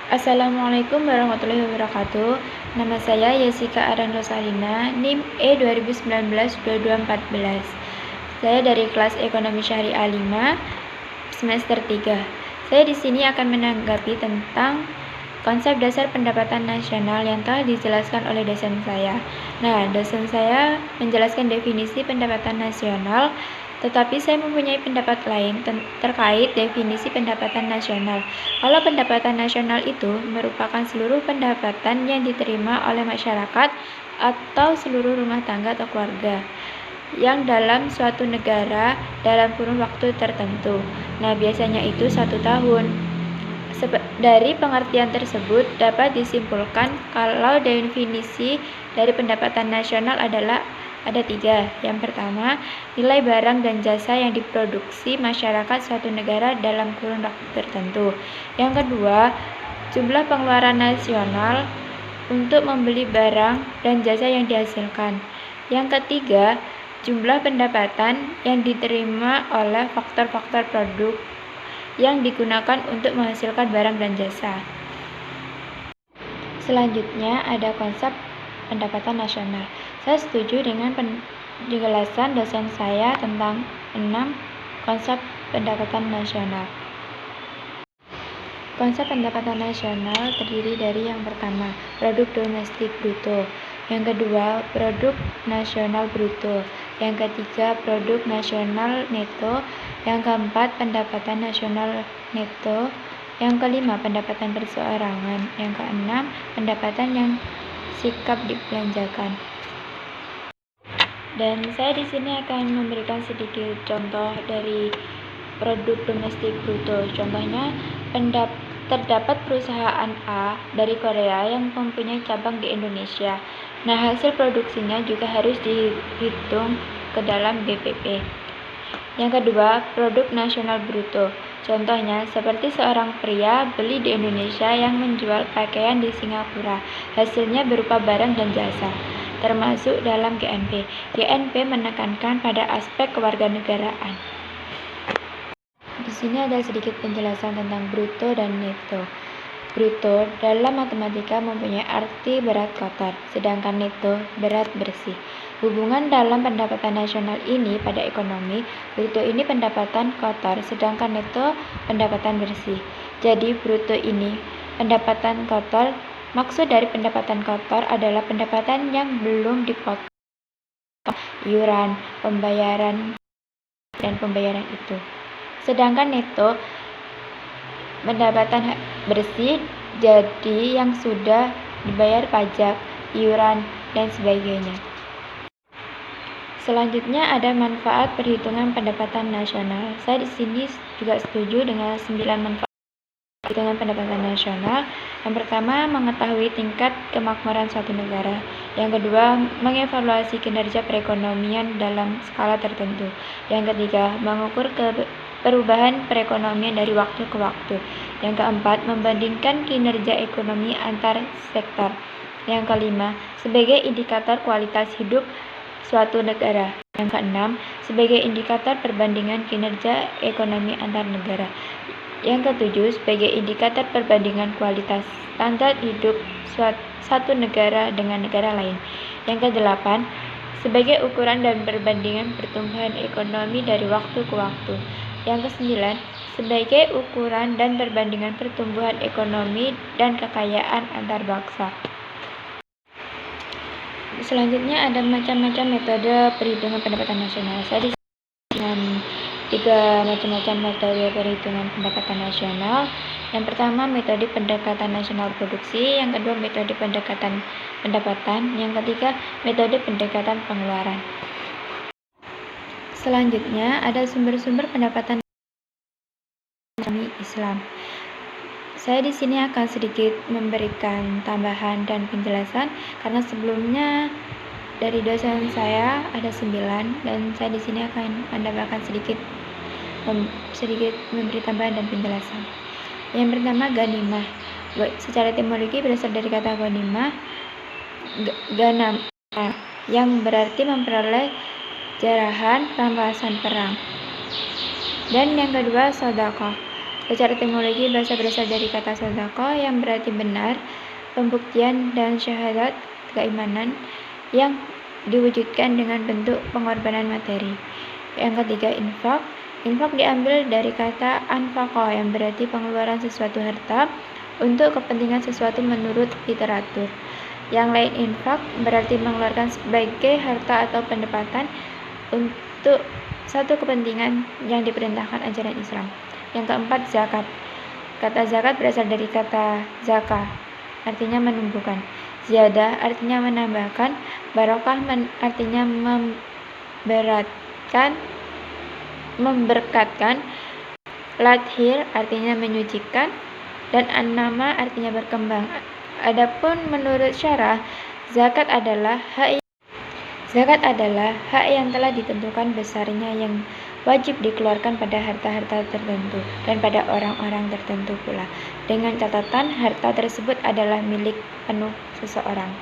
Assalamualaikum warahmatullahi wabarakatuh. Nama saya Yesika Aran Rosalina, NIM E2019-2214. Saya dari kelas Ekonomi Syariah 5, semester 3. Saya di sini akan menanggapi tentang konsep dasar pendapatan nasional yang telah dijelaskan oleh dosen saya. Nah, dosen saya menjelaskan definisi pendapatan nasional, tetapi saya mempunyai pendapat lain terkait definisi pendapatan nasional. Kalau pendapatan nasional itu merupakan seluruh pendapatan yang diterima oleh masyarakat atau seluruh rumah tangga atau keluarga yang dalam suatu negara dalam kurun waktu tertentu. Nah, biasanya itu 1 tahun. Dari pengertian tersebut dapat disimpulkan kalau definisi dari pendapatan nasional adalah ada 3. Yang pertama, nilai barang dan jasa yang diproduksi masyarakat suatu negara dalam kurun waktu tertentu. Yang kedua, jumlah pengeluaran nasional untuk membeli barang dan jasa yang dihasilkan. Yang ketiga, jumlah pendapatan yang diterima oleh faktor-faktor produk yang digunakan untuk menghasilkan barang dan jasa. Selanjutnya ada konsep pendapatan nasional. Saya setuju dengan penjelasan dosen saya tentang 6 konsep pendapatan nasional. Konsep pendapatan nasional terdiri dari yang pertama, produk domestik bruto. Yang kedua, produk nasional bruto. Yang ketiga, produk nasional neto. Yang keempat, pendapatan nasional neto. Yang kelima, pendapatan perseorangan. Yang keenam, pendapatan yang sikap dibelanjakan. Dan saya di sini akan memberikan sedikit contoh dari produk domestik bruto. Contohnya, terdapat perusahaan A dari Korea yang mempunyai cabang di Indonesia. Nah, hasil produksinya juga harus dihitung ke dalam BPP. Yang kedua, produk nasional bruto. Contohnya, seperti seorang pria beli di Indonesia yang menjual pakaian di Singapura. Hasilnya berupa barang dan jasa, termasuk dalam GNP. GNP menekankan pada aspek kewarganegaraan. Di sini ada sedikit penjelasan tentang bruto dan neto. Bruto dalam matematika mempunyai arti berat kotor, sedangkan neto berat bersih. Hubungan dalam pendapatan nasional ini pada ekonomi, bruto ini pendapatan kotor, sedangkan neto pendapatan bersih. Jadi bruto ini pendapatan kotor. Maksud dari pendapatan kotor adalah pendapatan yang belum dipotong iuran, pembayaran, dan pembayaran itu. Sedangkan neto pendapatan bersih, jadi yang sudah dibayar pajak, iuran, dan sebagainya. Selanjutnya ada manfaat perhitungan pendapatan nasional. Saya di sini juga setuju dengan 9 manfaat perhitungan pendapatan nasional. Yang pertama, mengetahui tingkat kemakmuran suatu negara. Yang kedua, mengevaluasi kinerja perekonomian dalam skala tertentu. Yang ketiga, mengukur perubahan perekonomian dari waktu ke waktu. Yang keempat, membandingkan kinerja ekonomi antar sektor. Yang kelima, sebagai indikator kualitas hidup suatu negara. Yang keenam, sebagai indikator perbandingan kinerja ekonomi antar negara. Yang ketujuh, sebagai indikator perbandingan kualitas standar hidup satu negara dengan negara lain. Yang kedelapan, sebagai ukuran dan perbandingan pertumbuhan ekonomi dari waktu ke waktu. Yang kesembilan, sebagai ukuran dan perbandingan pertumbuhan ekonomi dan kekayaan antar bangsa. Selanjutnya ada macam-macam metode perhitungan pendapatan nasional. Saya di sini dengan 3 macam-macam metode perhitungan pendapatan nasional. Yang pertama, metode pendekatan nasional produksi. Yang kedua, metode pendekatan pendapatan. Yang ketiga, metode pendekatan pengeluaran. Selanjutnya ada sumber-sumber pendapatan Islam. Saya di sini akan sedikit memberikan tambahan dan penjelasan karena sebelumnya dari dosen saya ada 9 dan saya di sini akan menambahkan sedikit memberi tambahan dan penjelasan. Yang pertama, ghanimah. Secara etimologi berasal dari kata ghanimah, ghanimah, yang berarti memperoleh jarahan rampasan perang. Dan yang kedua, sedekah. Secara etimologi, bahasa berasal dari kata sodaqah yang berarti benar, pembuktian, dan syahadat, keimanan, yang diwujudkan dengan bentuk pengorbanan materi. Yang ketiga, infak. Infak diambil dari kata anfaqah yang berarti pengeluaran sesuatu harta untuk kepentingan sesuatu menurut literatur. Yang lain, infak berarti mengeluarkan sebagai harta atau pendapatan untuk satu kepentingan yang diperintahkan ajaran Islam. Yang keempat, zakat. Kata zakat berasal dari kata zakah, artinya menumbuhkan. Ziyadah artinya menambahkan. Barokah artinya memberkatkan. Lathir artinya menyucikan, dan an-nama artinya berkembang. Adapun menurut syarah, zakat adalah hak yang telah ditentukan besarnya yang wajib dikeluarkan pada harta-harta tertentu dan pada orang-orang tertentu pula, dengan catatan harta tersebut adalah milik penuh seseorang.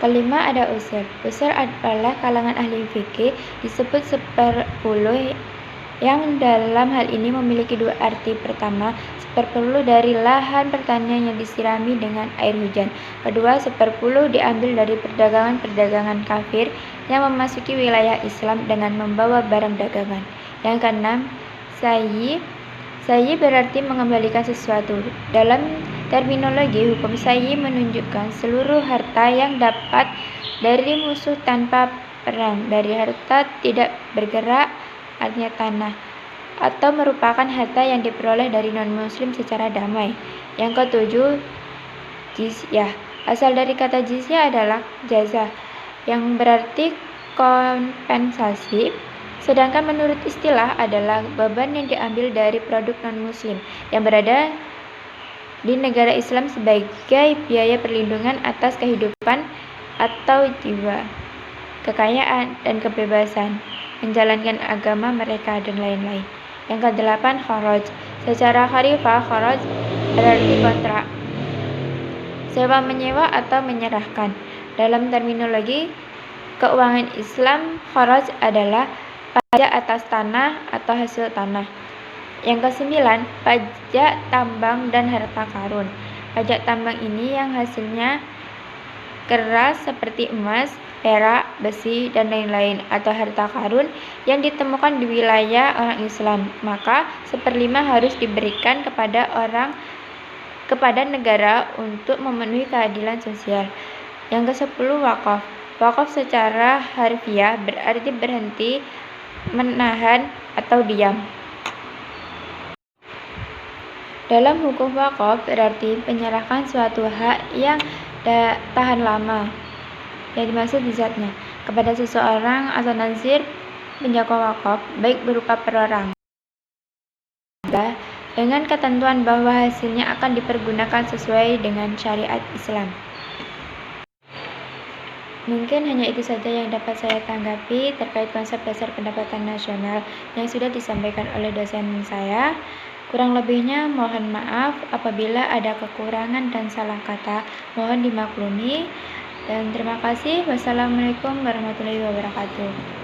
Kelima, ada usur. Usur adalah kalangan ahli fikih disebut seperpuluh, yang dalam hal ini memiliki dua arti. Pertama, seperpuluh dari lahan pertanian yang disirami dengan air hujan. Kedua, seperpuluh diambil dari perdagangan kafir yang memasuki wilayah Islam dengan membawa barang dagangan. Yang keenam, sayyi. Sayyi berarti mengembalikan sesuatu. Dalam terminologi hukum, sayyi menunjukkan seluruh harta yang dapat dari musuh tanpa perang, dari harta tidak bergerak, artinya tanah, atau merupakan harta yang diperoleh dari non-muslim secara damai. Yang ketujuh, jizyah. Asal dari kata jizyah adalah jaza, yang berarti kompensasi, sedangkan menurut istilah adalah beban yang diambil dari produk non-muslim yang berada di negara Islam sebagai biaya perlindungan atas kehidupan atau jiwa, kekayaan, dan kebebasan menjalankan agama mereka, dan lain-lain. Yang kedelapan, kharaj. Secara harfiah, kharaj berarti kontrak, sewa menyewa atau menyerahkan. Dalam terminologi keuangan Islam, kharaj adalah pajak atas tanah atau hasil tanah. Yang kesembilan, pajak tambang dan harta karun. Pajak tambang ini yang hasilnya keras seperti emas, perak, besi, dan lain-lain, atau harta karun yang ditemukan di wilayah orang Islam, maka 1/5 harus diberikan kepada negara untuk memenuhi keadilan sosial. Yang ke-10, wakaf. Wakaf secara harfiah berarti berhenti, menahan, atau diam. Dalam hukum wakaf berarti penyerahan suatu hak yang tahan lama, yang dimaksud zatnya, kepada seseorang atau nazir penjaga wakaf, baik berupa perorangan dengan ketentuan bahwa hasilnya akan dipergunakan sesuai dengan syariat Islam. Mungkin hanya itu saja yang dapat saya tanggapi terkait konsep dasar pendapatan nasional yang sudah disampaikan oleh dosen saya. Kurang lebihnya mohon maaf apabila ada kekurangan dan salah kata, mohon dimaklumi. Dan terima kasih. Wassalamualaikum warahmatullahi wabarakatuh.